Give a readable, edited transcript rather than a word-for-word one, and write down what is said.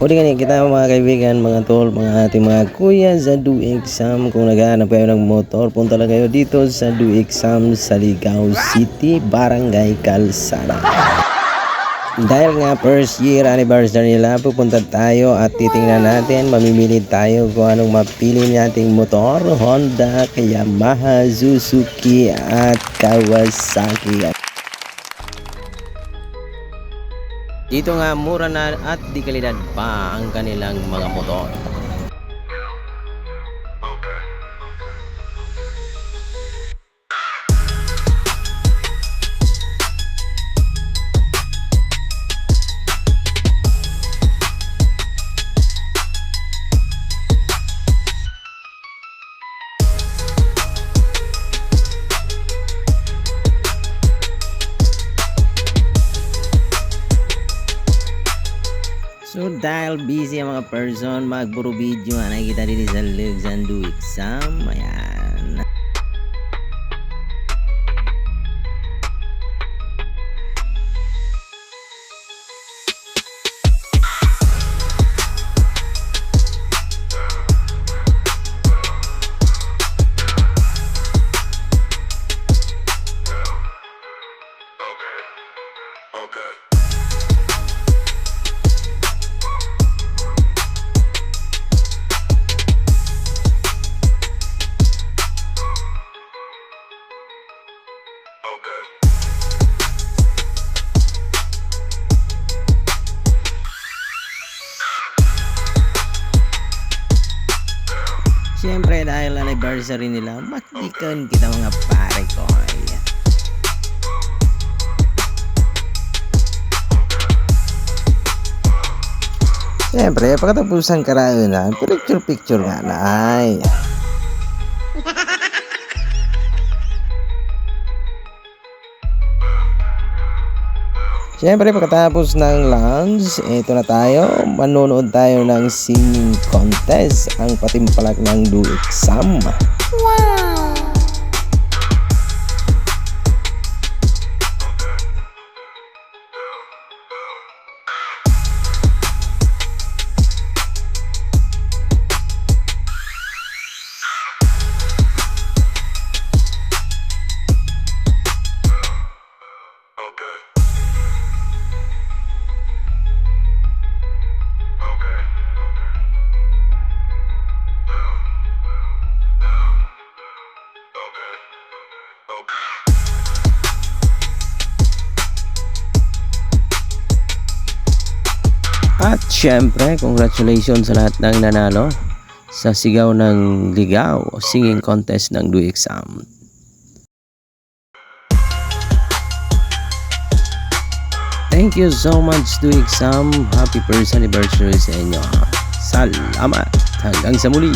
Uli ganyan kita mga kaibigan, mga tol, mga ating mga kuya sa Do Exam. Kung naghahanap kayo ng motor, punta lang kayo dito sa Do Exam sa Ligao City, Barangay Calzada. Dahil nga first year anniversary nila, pupunta tayo at titingnan natin, mamimili tayo kung anong mapili nating motor, Honda, Yamaha, Suzuki at Kawasaki. Dito nga mura na at di kalidad pa ang kanilang mga motor. So dahil busy ang mga person, magburo video nga nakikita dito sa Luxan Do Exam. Ayan. Siyempre dahil anniversary nila, makikon kita mga pare ko. Ayan. Siyempre, pagkatapos ng karaunan, picture nga na ay. Siyempre, pagkatapos ng lunch, ito na tayo. Manonood tayo ng singing contest. Ang patimpalak ng Do Exam. Wow! At syempre, congratulations sa lahat ng nanalo sa sigaw ng Ligao singing contest ng Do Exam. Thank you so much Do Exam. Happy first anniversary sa inyo. Salamat. Hanggang sa muli.